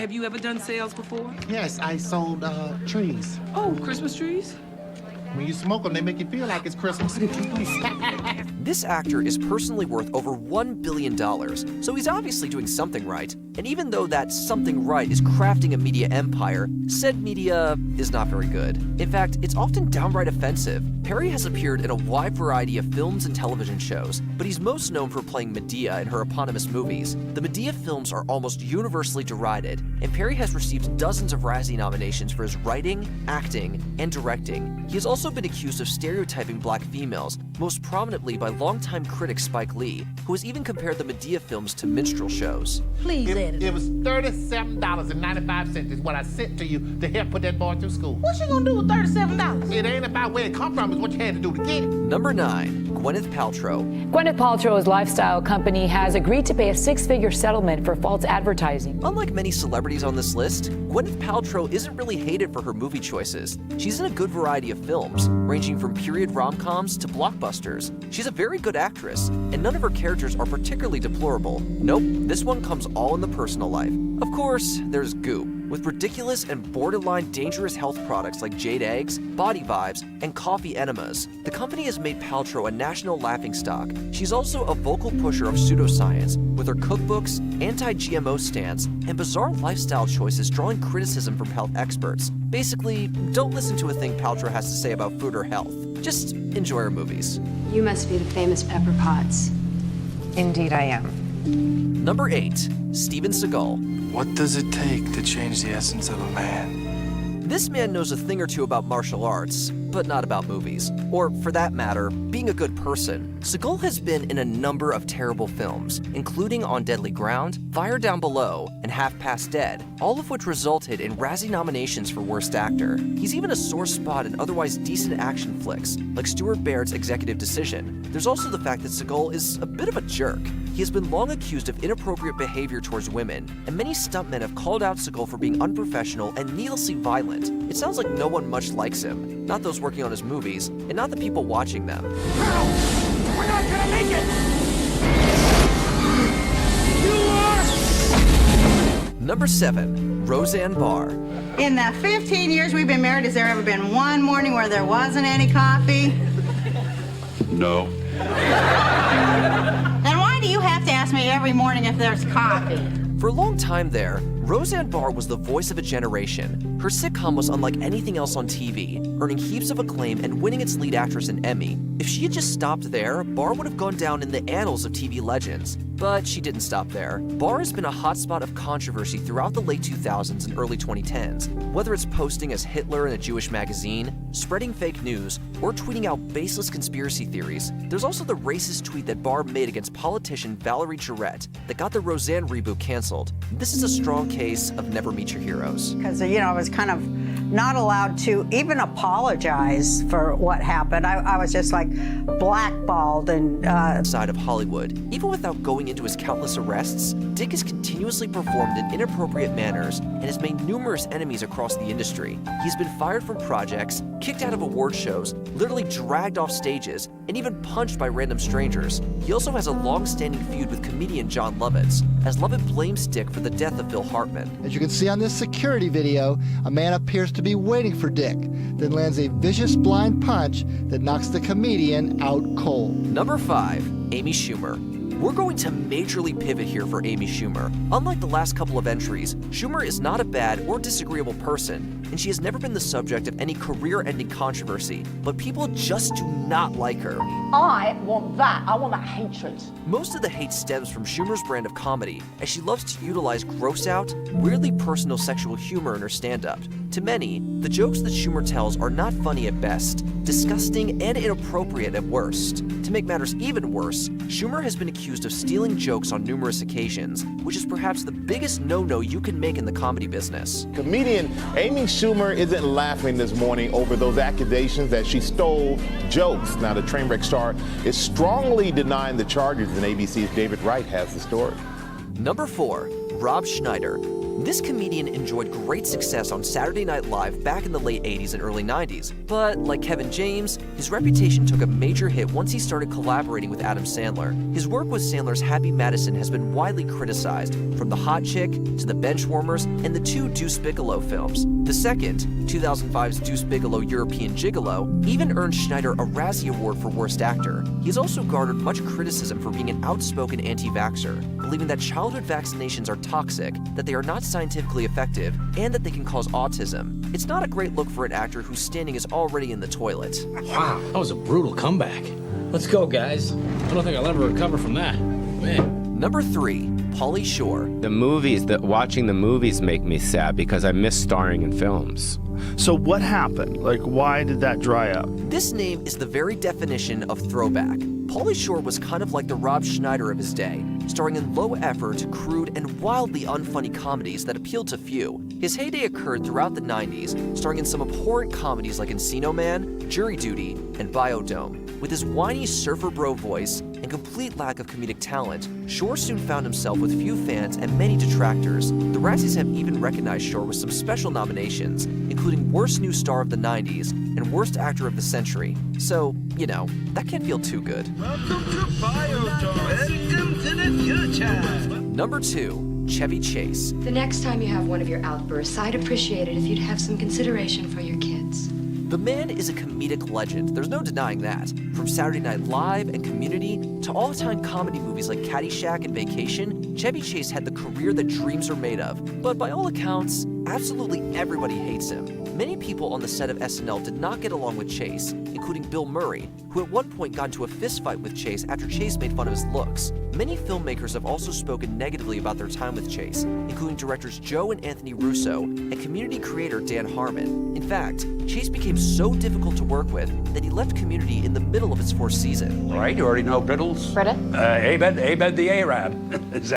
have you ever done sales before? Yes, I sold trees. Oh, Christmas trees? When you smoke them, they make you feel like it's Christmas. This actor is personally worth over $1 billion, so he's obviously doing something right. And even though that something right is crafting a media empire, said media is not very good. In fact, it's often downright offensive. Perry has appeared in a wide variety of films and television shows, but he's most known for playing Medea in her eponymous movies. The Medea films are almost universally derided, and Perry has received dozens of Razzie nominations for his writing, acting, and directing. He has also been accused of stereotyping black females, most prominently by longtime critic Spike Lee, who has even compared the Medea films to minstrel shows. Please edit. It was $37.95 is what I sent to you to help put that boy through school. What you gonna do with $37? It ain't about where it come from, it's what you had to do to get it. Number 9. Gwyneth Paltrow. Gwyneth Paltrow's lifestyle company has agreed to pay a six-figure settlement for false advertising. Unlike many celebrities on this list, Gwyneth Paltrow isn't really hated for her movie choices. She's in a good variety of films, ranging from period rom-coms to blockbusters. She's a very good actress, and none of her characters are particularly deplorable. Nope, this one comes all in the personal life. Of course, there's Goop, with ridiculous and borderline dangerous health products like Jade Eggs, Body Vibes, and coffee enemas. The company has made Paltrow a national laughingstock. She's also a vocal pusher of pseudoscience, with her cookbooks, anti-GMO stance, and bizarre lifestyle choices drawing criticism from health experts. Basically, don't listen to a thing Paltrow has to say about food or health. Just enjoy her movies. You must be the famous Pepper Potts. Indeed I am. Number 8. Steven Seagal. What does it take to change the essence of a man? This man knows a thing or two about martial arts, but not about movies. Or, for that matter, being a good person. Seagal has been in a number of terrible films, including On Deadly Ground, Fire Down Below, and Half Past Dead, all of which resulted in Razzie nominations for Worst Actor. He's even a sore spot in otherwise decent action flicks, like Stuart Baird's Executive Decision. There's also the fact that Seagal is a bit of a jerk. He has been long accused of inappropriate behavior towards women, and many stuntmen have called out Seagal for being unprofessional and needlessly violent. It sounds like no one much likes him, not those working on his movies, and not the people watching them. Colonel, we're not gonna make it! You are... Number 7. Roseanne Barr. In the 15 years we've been married, has there ever been one morning where there wasn't any coffee? No. Then why do you have to ask me every morning if there's coffee? For a long time there, Roseanne Barr was the voice of a generation. Her sitcom was unlike anything else on TV, earning heaps of acclaim and winning its lead actress an Emmy. If she had just stopped there, Barr would have gone down in the annals of TV legends. But she didn't stop there. Barr has been a hotspot of controversy throughout the late 2000s and early 2010s, whether it's posting as Hitler in a Jewish magazine, spreading fake news, or tweeting out baseless conspiracy theories. There's also the racist tweet that Barr made against politician Valerie Jarrett that got the Roseanne reboot canceled. This is a strong case of never meet your heroes. Because, you know, I was kind of not allowed to even apologize for what happened. I was just like blackballed and... Side of Hollywood. Even without going into his countless arrests, Dick has continuously performed in inappropriate manners and has made numerous enemies across the industry. He's been fired from projects, kicked out of award shows, literally dragged off stages, and even punched by random strangers. He also has a long-standing feud with comedian John Lovitz, as Lovitz blames Dick for the death of Bill Hartman. As you can see on this security video, a man appears to be waiting for Dick, then lands a vicious blind punch that knocks the comedian out cold. Number 5. Amy Schumer. We're going to majorly pivot here for Amy Schumer. Unlike the last couple of entries, Schumer is not a bad or disagreeable person, and she has never been the subject of any career-ending controversy, but people just do not like her. I want that. I want that hatred. Most of the hate stems from Schumer's brand of comedy, as she loves to utilize gross-out, weirdly personal sexual humor in her stand-up. To many, the jokes that Schumer tells are not funny at best, disgusting and inappropriate at worst. To make matters even worse, Schumer has been accused of stealing jokes on numerous occasions, which is perhaps the biggest no-no you can make in the comedy business. Comedian Amy Schumer isn't laughing this morning over those accusations that she stole jokes. Now, the Trainwreck star is strongly denying the charges, and ABC's David Wright has the story. Number 4. Rob Schneider. This comedian enjoyed great success on Saturday Night Live back in the late 80s and early 90s, but like Kevin James, his reputation took a major hit once he started collaborating with Adam Sandler. His work with Sandler's Happy Madison has been widely criticized, from The Hot Chick to The Benchwarmers and the two Deuce Bigalow films. The second, 2005's Deuce Bigalow European Gigolo, even earned Schneider a Razzie Award for Worst Actor. He has also garnered much criticism for being an outspoken anti-vaxxer, believing that childhood vaccinations are toxic, that they are not scientifically effective, and that they can cause autism. It's not a great look for an actor whose standing is already in the toilet. Wow, that was a brutal comeback. Let's go, guys. I don't think I'll ever recover from that. Man. Number 3, Pauly Shore. Watching the movies make me sad because I miss starring in films. So what happened? Like, why did that dry up? This name is the very definition of throwback. Pauly Shore was kind of like the Rob Schneider of his day, starring in low-effort, crude, and wildly unfunny comedies that appealed to few. His heyday occurred throughout the 90s, starring in some abhorrent comedies like Encino Man, Jury Duty, and Biodome. With his whiny surfer bro voice and complete lack of comedic talent, Shore soon found himself with few fans and many detractors. The Razzies have even recognized Shore with some special nominations, including Worst New Star of the 90s and Worst Actor of the Century. So, you know, that can't feel too good. Welcome to Biodome. Welcome to the future. Number 2, Chevy Chase. The next time you have one of your outbursts, I'd appreciate it if you'd have some consideration for your kids. The man is a comedic legend, there's no denying that. From Saturday Night Live and Community to all-time comedy movies like Caddyshack and Vacation, Chevy Chase had the career that dreams are made of. But by all accounts, absolutely everybody hates him. Many people on the set of SNL did not get along with Chase, including Bill Murray, who at one point got into a fistfight with Chase after Chase made fun of his looks. Many filmmakers have also spoken negatively about their time with Chase, including directors Joe and Anthony Russo and Community creator Dan Harmon. In fact, Chase became so difficult to work with that he left Community in the middle of its 4th season. All right, you already know Brittles. Britta? Abed the Arab.